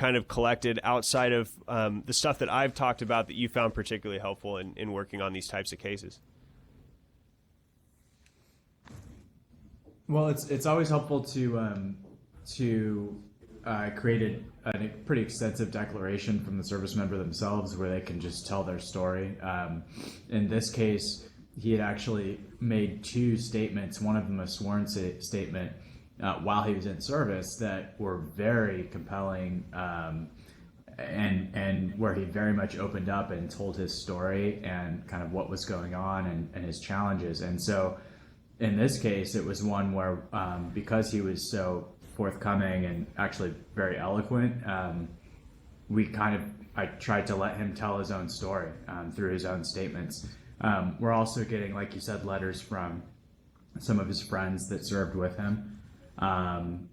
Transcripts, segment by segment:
kind of collected outside of the stuff that I've talked about that you found particularly helpful in working on these types of cases? Well, it's always helpful to create a pretty extensive declaration from the service member themselves where they can just tell their story. In this case, he had actually made two statements, one of them a sworn statement while he was in service, that were very compelling, and where he very much opened up and told his story and kind of what was going on and his challenges. And so in this case, it was one where because he was so forthcoming and actually very eloquent, I tried to let him tell his own story through his own statements. We're also getting, like you said, letters from some of his friends that served with him. And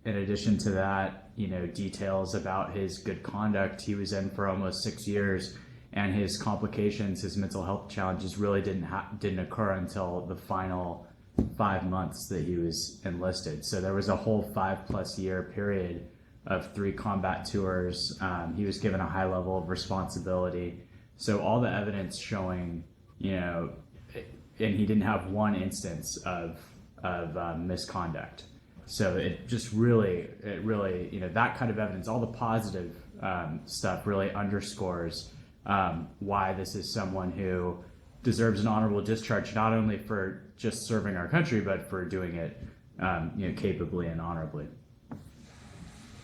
in addition to that, details about his good conduct. He was in for almost 6 years, and his complications, his mental health challenges really didn't occur until the final 5 months that he was enlisted. So there was a whole 5+ year period of 3 combat tours. He was given a high level of responsibility. So all the evidence showing, and he didn't have one instance of misconduct. So it really, that kind of evidence, all the positive stuff really underscores why this is someone who deserves an honorable discharge, not only for just serving our country, but for doing it, capably and honorably.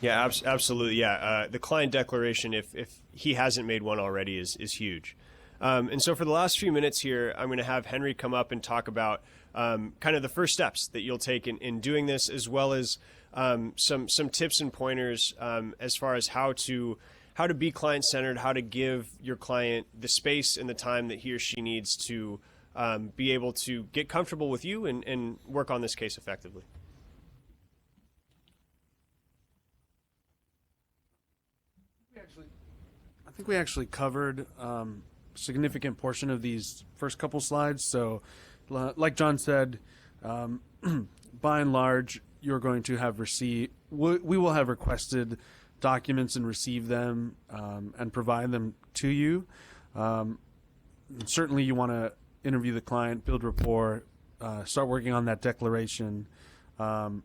Yeah, absolutely. Yeah, the client declaration, if he hasn't made one already, is huge. And so for the last few minutes here, I'm going to have Henry come up and talk about kind of the first steps that you'll take in doing this, as well as some tips and pointers as far as how to be client-centered, how to give your client the space and the time that he or she needs to be able to get comfortable with you and work on this case effectively. I think we actually covered a significant portion of these first couple slides. So like John said, by and large, you're going to have we will have requested documents and receive them and provide them to you. Certainly you want to interview the client, build rapport, start working on that declaration, and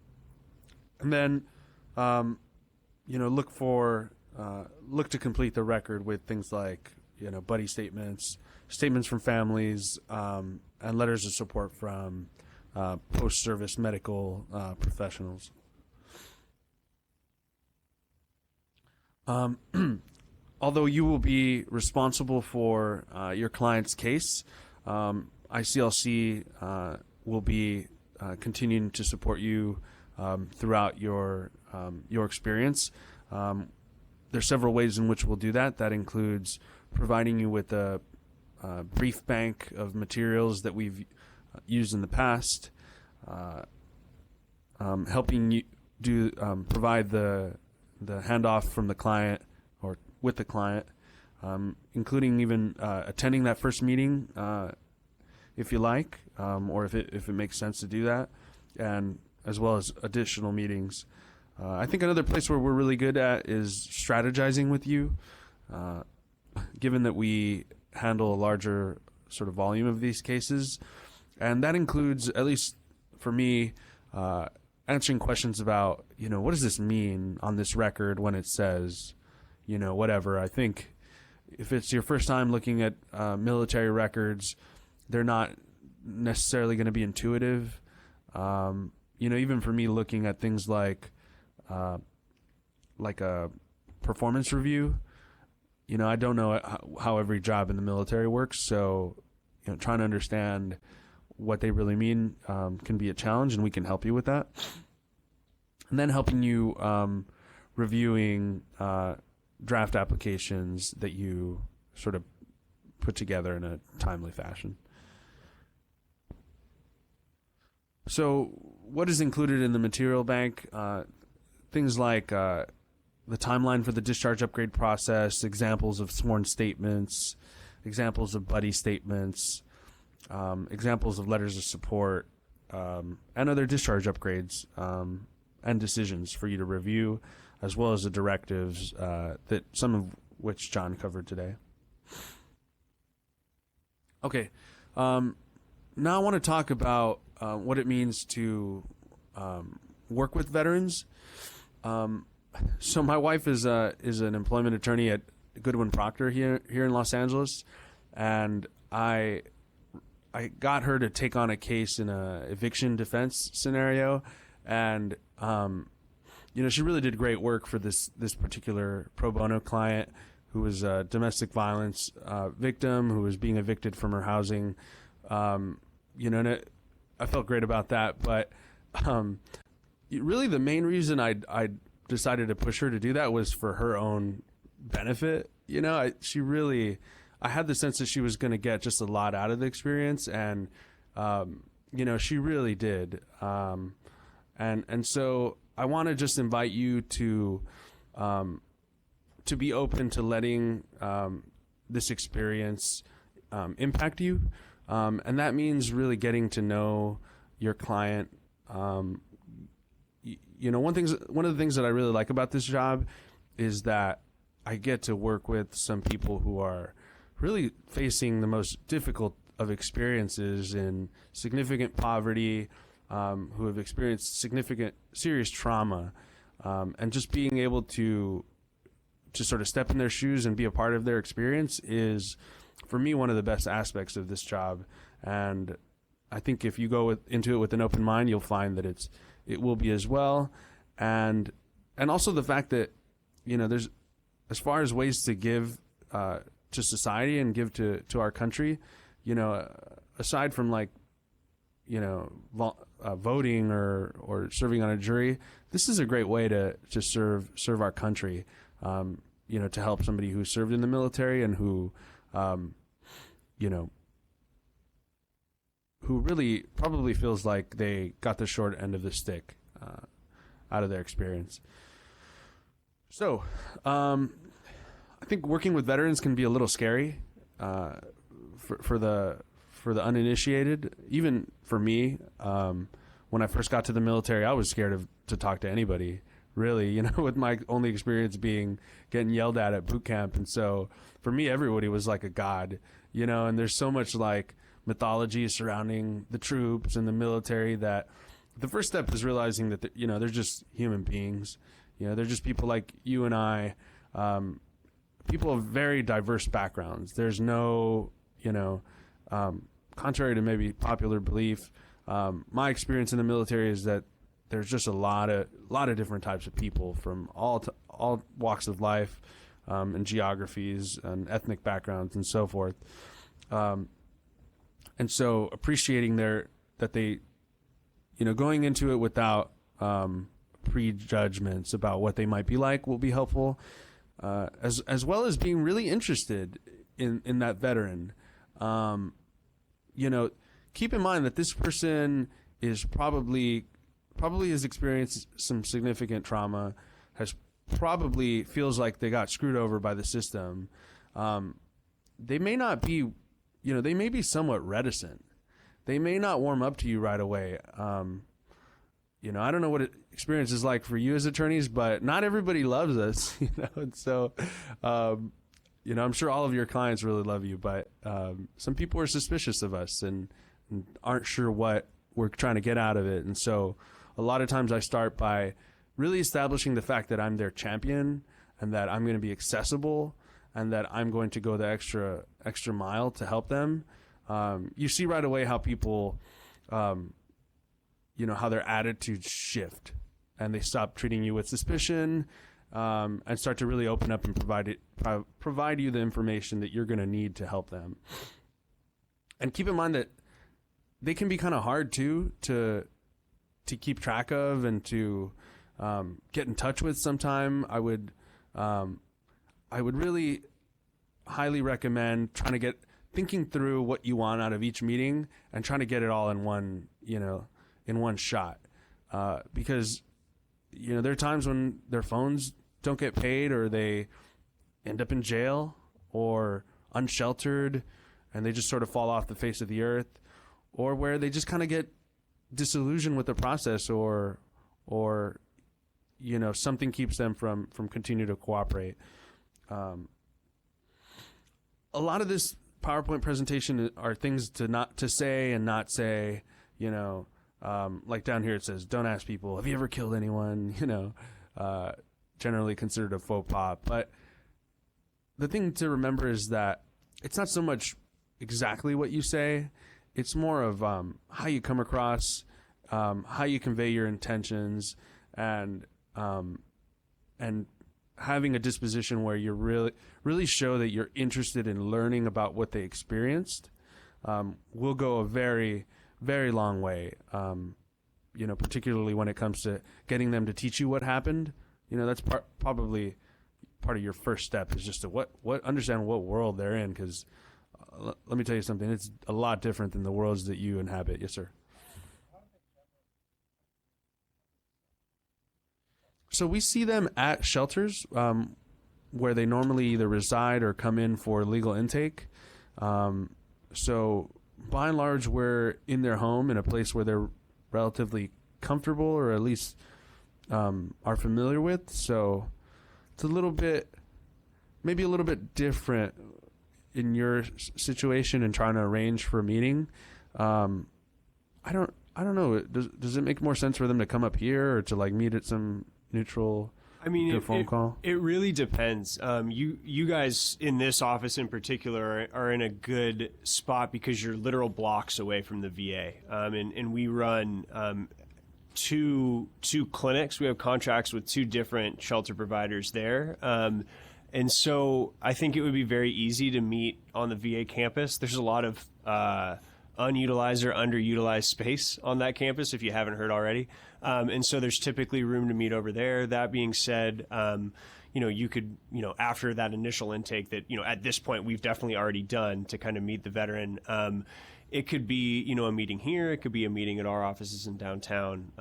then look to complete the record with things like buddy statements from families, and letters of support from post-service medical professionals. Although you will be responsible for your client's case, ICLC will be continuing to support you throughout your experience. There's several ways in which we'll do that. That includes providing you with a brief bank of materials that we've used in the past, helping you provide the handoff from the client or with the client, including even attending that first meeting if you like, or if it makes sense to do that, and as well as additional meetings. I think another place where we're really good at is strategizing with you, given that we handle a larger sort of volume of these cases. And that includes, at least for me, answering questions about, what does this mean on this record when it says, whatever. I think if it's your first time looking at military records, they're not necessarily going to be intuitive. Even for me, looking at things like a performance review, I don't know how every job in the military works. So, trying to understand what they really mean can be a challenge, and we can help you with that. And then helping you reviewing draft applications that you sort of put together in a timely fashion. So what is included in the material bank? Things like the timeline for the discharge upgrade process, examples of sworn statements, examples of buddy statements, examples of letters of support, and other discharge upgrades and decisions for you to review. as well as the directives that some of which John covered today. Okay, now I want to talk about what it means to work with veterans. So my wife is an employment attorney at Goodwin Procter here in Los Angeles, and I got her to take on a case in a eviction defense scenario, and she really did great work for this particular pro bono client who was a domestic violence victim who was being evicted from her housing. And I felt great about that, but really the main reason I decided to push her to do that was for her own benefit. I had the sense that she was going to get just a lot out of the experience, and she really did. And so I want to just invite you to be open to letting this experience impact you, and that means really getting to know your client. One of the things that I really like about this job is that I get to work with some people who are really facing the most difficult of experiences in significant poverty, who have experienced significant serious trauma, and just being able to sort of step in their shoes and be a part of their experience is, for me, one of the best aspects of this job. And I think if you go into it with an open mind, you'll find that it will be as well. And also the fact that, there's, as far as ways to give to society and give to our country, aside from voting or serving on a jury, this is a great way to serve our country, to help somebody who served in the military and who really probably feels like they got the short end of the stick out of their experience. So, I think working with veterans can be a little scary for the uninitiated. Even for me, when I first got to the military, I was scared to talk to anybody, really, with my only experience being getting yelled at boot camp. And so for me, everybody was like a god, and there's so much mythology surrounding the troops and the military that the first step is realizing that, they're just human beings. They're just people like you and I, people of very diverse backgrounds. There's no, contrary to maybe popular belief, my experience in the military is that there's just a lot of different types of people from all walks of life, and geographies and ethnic backgrounds and so forth. And so appreciating that they, going into it without prejudgments about what they might be like will be helpful, as well as being really interested in that veteran. Keep in mind that this person is probably has experienced some significant trauma, probably feels like they got screwed over by the system. They may not be, they may be somewhat reticent. They may not warm up to you right away. I don't know what experience is like for you as attorneys, but not everybody loves us, and so, I'm sure all of your clients really love you, but some people are suspicious of us and aren't sure what we're trying to get out of it. And so a lot of times I start by really establishing the fact that I'm their champion and that I'm going to be accessible and that I'm going to go the extra mile to help them. You see right away how people, how their attitudes shift and they stop treating you with suspicion, and start to really open up and provide you the information that you're going to need to help them. And keep in mind that they can be kind of hard too to keep track of and to get in touch with sometime. I would really highly recommend thinking through what you want out of each meeting and trying to get it all in one shot. Because, there are times when their phones don't get paid or they end up in jail or unsheltered and they just sort of fall off the face of the earth, or where they just kind of get disillusioned with the process or something keeps them from continue to cooperate. A lot of this PowerPoint presentation are things to say and not say. Like down here it says, don't ask people, have you ever killed anyone? Generally considered a faux pas. But the thing to remember is that it's not so much exactly what you say. It's more of how you come across, how you convey your intentions, and having a disposition where you really show that you're interested in learning about what they experienced will go a very, very long way. Particularly when it comes to getting them to teach you what happened. That's probably part of your first step, is just to understand what world they're in, because let me tell you something, it's a lot different than the worlds that you inhabit. Yes, sir. So we see them at shelters where they normally either reside or come in for legal intake. So by and large, we're in their home, in a place where they're relatively comfortable, or at least are familiar with. So it's maybe a little bit different in your situation and trying to arrange for a meeting. I don't know. Does it make more sense for them to come up here, or to meet at some neutral phone call? It really depends. You guys in this office in particular are in a good spot because you're literal blocks away from the VA. And we run two clinics. We have contracts with two different shelter providers there. And so I think it would be very easy to meet on the VA campus. There's a lot of unutilized or underutilized space on that campus, if you haven't heard already. And so there's typically room to meet over there. That being said, you could, after that initial intake that, at this point we've definitely already done to kind of meet the veteran, it could be, a meeting here. It could be a meeting at our offices in downtown.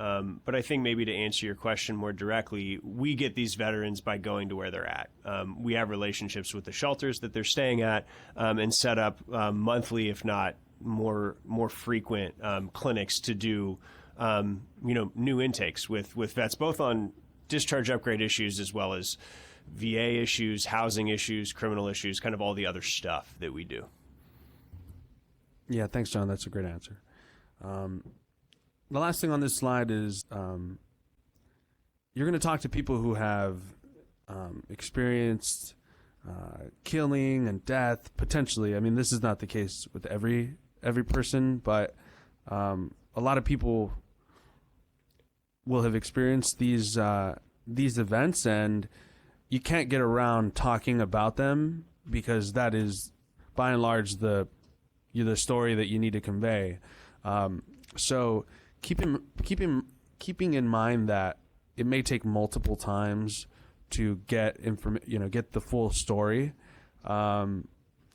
But I think maybe to answer your question more directly, we get these veterans by going to where they're at. We have relationships with the shelters that they're staying at, and set up monthly, if not more frequent, clinics to do, new intakes with vets, both on discharge upgrade issues as well as VA issues, housing issues, criminal issues, kind of all the other stuff that we do. Yeah, thanks, John. That's a great answer. The last thing on this slide is you're going to talk to people who have experienced killing and death, potentially. I mean, this is not the case with every person, but a lot of people will have experienced these events, and you can't get around talking about them, because that is, by and large, the story that you need to convey. So keeping in mind that it may take multiple times to get get the full story,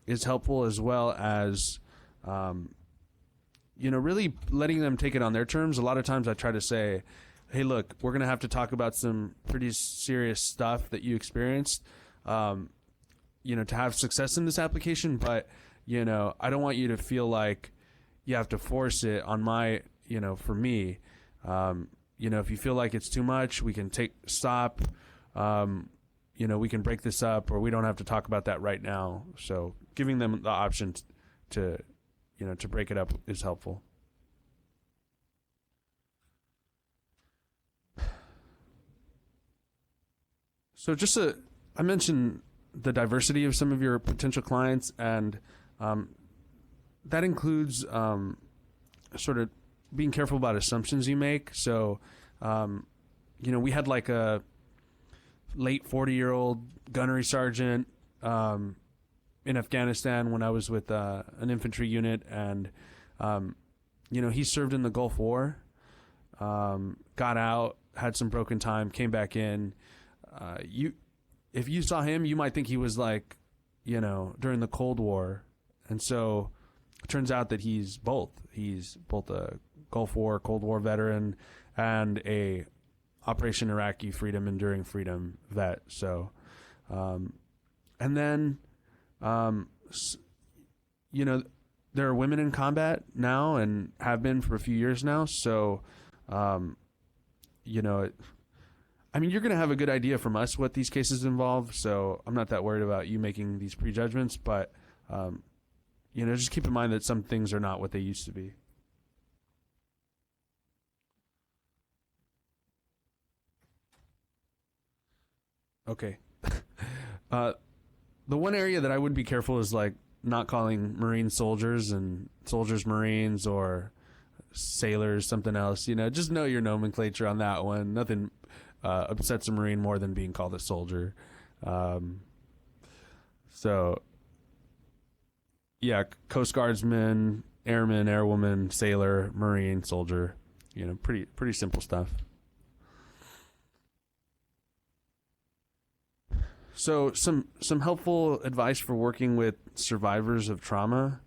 is helpful, as well as really letting them take it on their terms. A lot of times I try to say, hey, look, we're going to have to talk about some pretty serious stuff that you experienced, to have success in this application, but I don't want you to feel like you have to force it on my, for me. If you feel like it's too much, we can stop. We can break this up, or we don't have to talk about that right now. So giving them the option to break it up is helpful. So I mentioned the diversity of some of your potential clients, and that includes sort of being careful about assumptions you make. So, we had a late 40-year-old gunnery sergeant in Afghanistan when I was with an infantry unit, and he served in the Gulf War, got out, had some broken time, came back in. If you saw him, you might think he was during the Cold War. And so it turns out that he's both. He's both a Gulf War, Cold War veteran, and a Operation Iraqi Freedom, Enduring Freedom vet. So, and then, there are women in combat now and have been for a few years now. So, I mean, you're going to have a good idea from us what these cases involve, so I'm not that worried about you making these prejudgments, but, just keep in mind that some things are not what they used to be. Okay. The one area that I would be careful is like not calling Marine soldiers and soldiers Marines or sailors something else. Just know your nomenclature on that one. Nothing upsets a Marine more than being called a soldier. So, yeah, Coast Guardsman, airman, airwoman, sailor, Marine, soldier. Pretty simple stuff. So some helpful advice for working with survivors of trauma.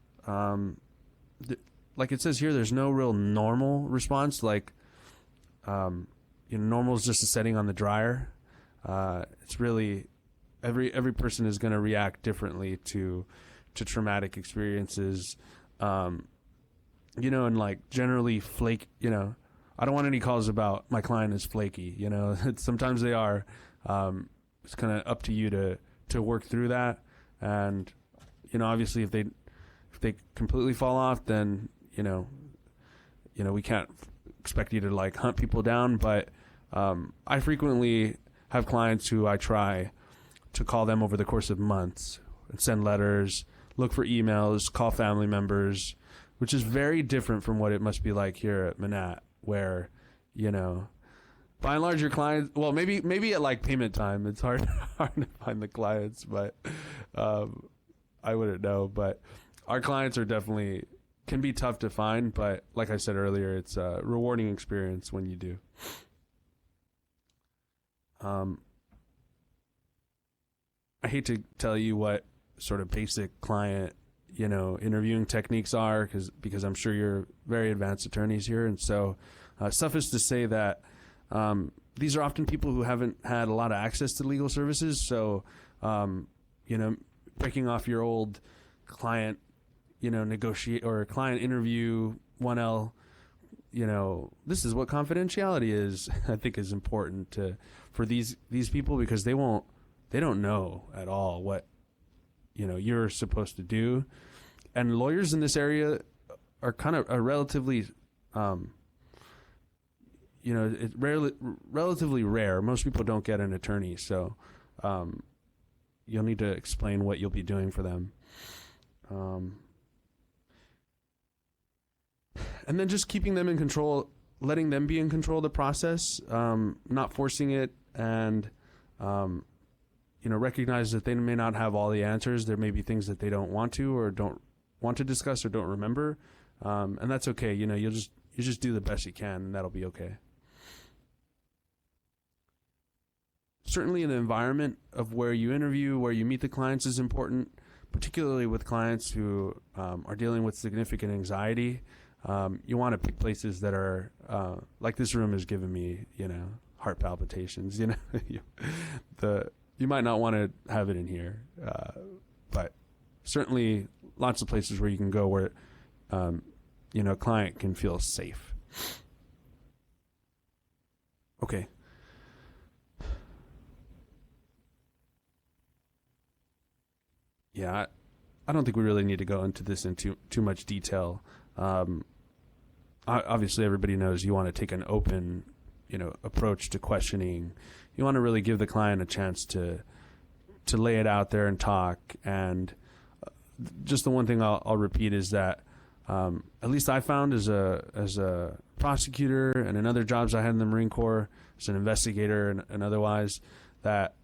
Like it says here, there's no real normal response. Like, normal is just a setting on the dryer. It's really every person is going to react differently to traumatic experiences. And like generally I don't want any calls about my client is flaky. Sometimes they are. It's kind of up to you to work through that, and obviously if they completely fall off, then we can't expect you to like hunt people down. But I frequently have clients who I try to call them over the course of months and send letters, look for emails, call family members, which is very different from what it must be like here at Manat, where by and large, your clients, well, maybe at like payment time, it's hard to find the clients, but I wouldn't know. But our clients can be tough to find, but like I said earlier, it's a rewarding experience when you do. I hate to tell you what sort of basic client, interviewing techniques are, because I'm sure you're very advanced attorneys here, and so suffice to say that these are often people who haven't had a lot of access to legal services. So, breaking off your old client, negotiate or client interview 1L, this is what confidentiality is, I think is important for these people, because they don't know at all what, you're supposed to do. And lawyers in this area are kind of relatively, it's relatively rare. Most people don't get an attorney, so you'll need to explain what you'll be doing for them. And then just keeping them in control, letting them be in control of the process, not forcing it, and recognize that they may not have all the answers. There may be things that they don't want to or don't want to discuss or don't remember, and that's okay. You just do the best you can, and that'll be okay. Certainly in the environment of where you interview, where you meet the clients is important, particularly with clients who are dealing with significant anxiety. You want to pick places that are, like this room has given me, heart palpitations, you might not want to have it in here, but certainly lots of places where you can go where, a client can feel safe. Okay. Yeah, I don't think we really need to go into this in too much detail. Obviously, everybody knows you want to take an open, approach to questioning. You want to really give the client a chance to lay it out there and talk. And just the one thing I'll repeat is that at least I found as a prosecutor and in other jobs I had in the Marine Corps as an investigator and otherwise, that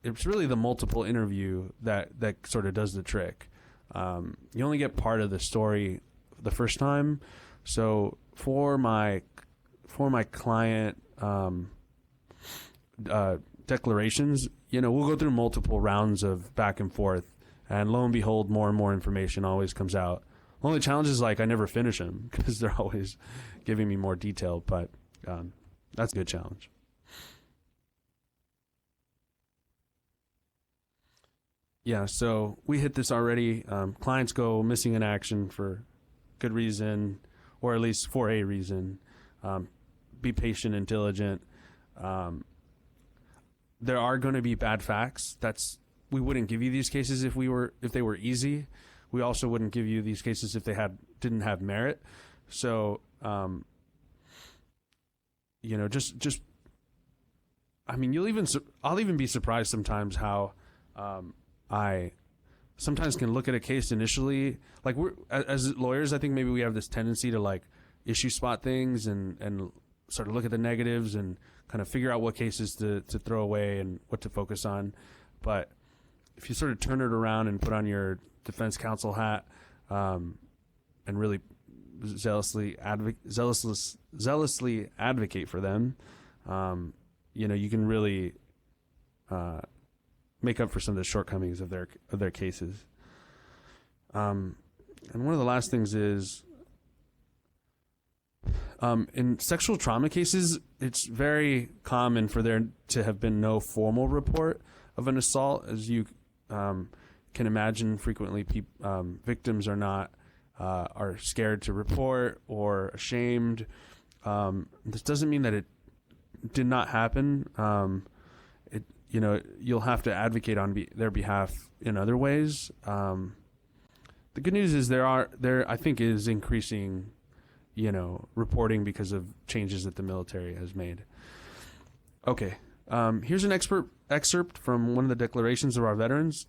it's really the multiple interview that sort of does the trick. You only get part of the story the first time. So for my client declarations, we'll go through multiple rounds of back and forth, and lo and behold, more and more information always comes out. The only challenge is I never finish them because they're always giving me more detail, but that's a good challenge. Yeah, so we hit this already. Clients go missing in action for good reason, or at least for a reason. Be patient and diligent. there are going to be bad facts. We wouldn't give you these cases if they were easy. We also wouldn't give you these cases if they didn't have merit. So, just I mean, I'll even be surprised sometimes how I sometimes can look at a case initially. Like, as lawyers, I think maybe we have this tendency to like issue spot things and sort of look at the negatives and kind of figure out what cases to throw away and what to focus on. But if you sort of turn it around and put on your defense counsel hat and really zealously advocate for them, you can really make up for some of the shortcomings of their cases. And one of the last things is, in sexual trauma cases, it's very common for there to have been no formal report of an assault. As you can imagine, frequently victims are scared to report or ashamed. This doesn't mean that it did not happen. You'll have to advocate on their behalf in other ways. The good news is there I think is increasing, reporting because of changes that the military has made. Okay. Here's an excerpt from one of the declarations of our veterans.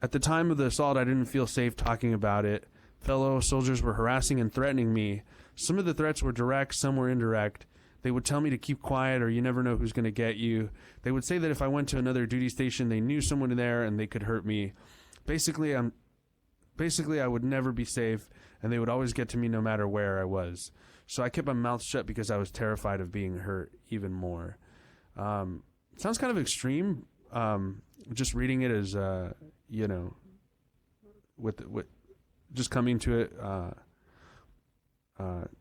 At the time of the assault, I didn't feel safe talking about it. Fellow soldiers were harassing and threatening me. Some of the threats were direct, some were indirect. They would tell me to keep quiet or you never know who's going to get you. They would say that if I went to another duty station, they knew someone there and they could hurt me. Basically, I would never be safe, and they would always get to me no matter where I was. So I kept my mouth shut because I was terrified of being hurt even more. Sounds kind of extreme. Just reading it as, with just coming to it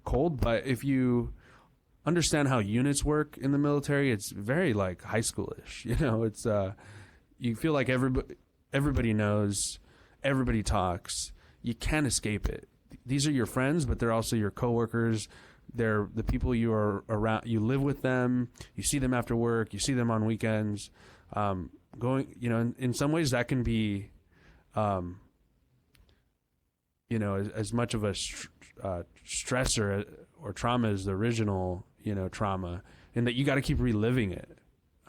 cold. But if you understand how units work in the military, it's very like high schoolish. It's you feel like everybody knows, everybody talks. You can't escape it. These are your friends, but they're also your coworkers. They're the people you are around. You live with them. You see them after work. You see them on weekends. In some ways that can be, as much of a stressor or trauma as the original, trauma, and that you got to keep reliving it.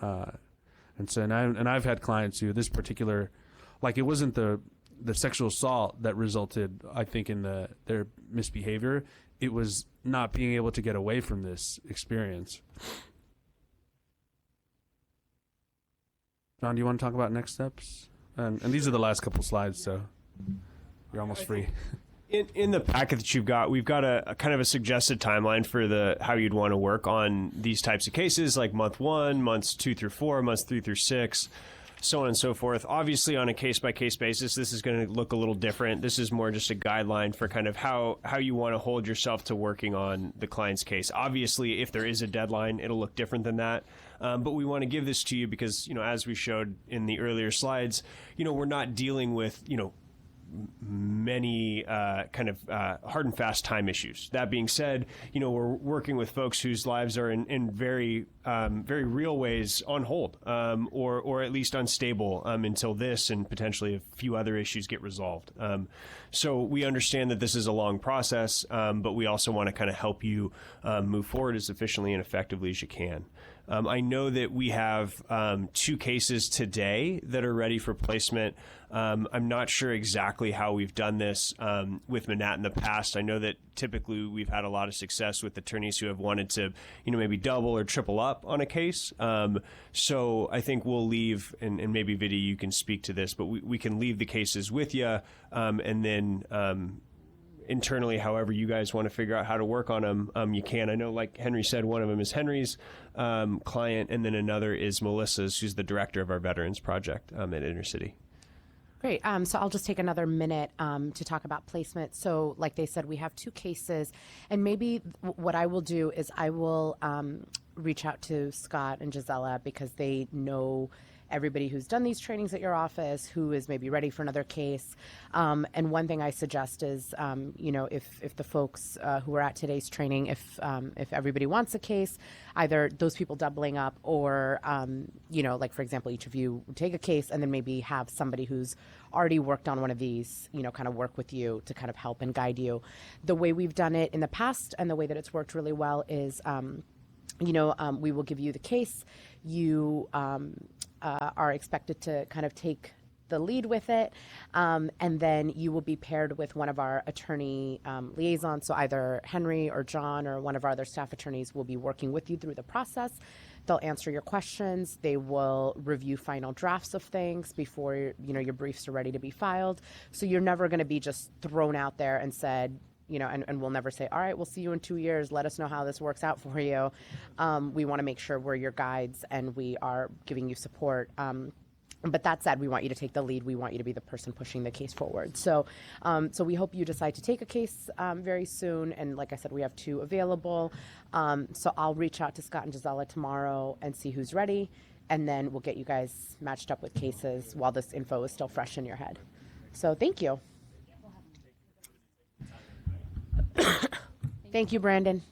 And I've had clients who this particular, like, it wasn't the sexual assault that resulted, I think, in their misbehavior. It was not being able to get away from this experience. John, do you want to talk about next steps? And these are the last couple slides, so you're almost free. In the packet that you've got, we've got a kind of a suggested timeline for how you'd want to work on these types of cases, like month 1, months 2 through 4, months 3 through 6, so on and so forth. Obviously, on a case-by-case basis, this is going to look a little different. This is more just a guideline for kind of how you want to hold yourself to working on the client's case. Obviously, if there is a deadline, it'll look different than that. But we want to give this to you because, as we showed in the earlier slides, we're not dealing with, many kind of hard and fast time issues. That being said, we're working with folks whose lives are in very very real ways on hold, or at least unstable until this and potentially a few other issues get resolved. So we understand that this is a long process, but we also want to kind of help you move forward as efficiently and effectively as you can. I know that we have 2 cases today that are ready for placement. I'm not sure exactly how we've done this with Manat in the past. I know that typically we've had a lot of success with attorneys who have wanted to, maybe double or triple up on a case. So I think we'll leave, and maybe Vidya, you can speak to this, but we can leave the cases with you, and then internally, however you guys want to figure out how to work on them, you can. I know, like Henry said, one of them is Henry's client, and then another is Melissa's, who's the director of our Veterans Project at Intercity. Great. So I'll just take another minute to talk about placement. So like they said, we have 2 cases, and maybe what I will do is I will reach out to Scott and Gisela because they know everybody who's done these trainings at your office, who is maybe ready for another case. And one thing I suggest is, if the folks who are at today's training, if everybody wants a case, either those people doubling up or, like for example, each of you take a case and then maybe have somebody who's already worked on one of these, kind of work with you to kind of help and guide you. The way we've done it in the past and the way that it's worked really well is, we will give you the case. You are expected to kind of take the lead with it, and then you will be paired with one of our attorney liaisons. So either Henry or John or one of our other staff attorneys will be working with you through the process. They'll answer your questions. They will review final drafts of things before your briefs are ready to be filed. So you're never going to be just thrown out there and said, and we'll never say, all right, we'll see you in 2 years. Let us know how this works out for you. We want to make sure we're your guides and we are giving you support. But that said, we want you to take the lead. We want you to be the person pushing the case forward. So we hope you decide to take a case very soon. And like I said, we have 2 available. So I'll reach out to Scott and Gisela tomorrow and see who's ready. And then we'll get you guys matched up with cases while this info is still fresh in your head. So thank you. Thank you, Brandon.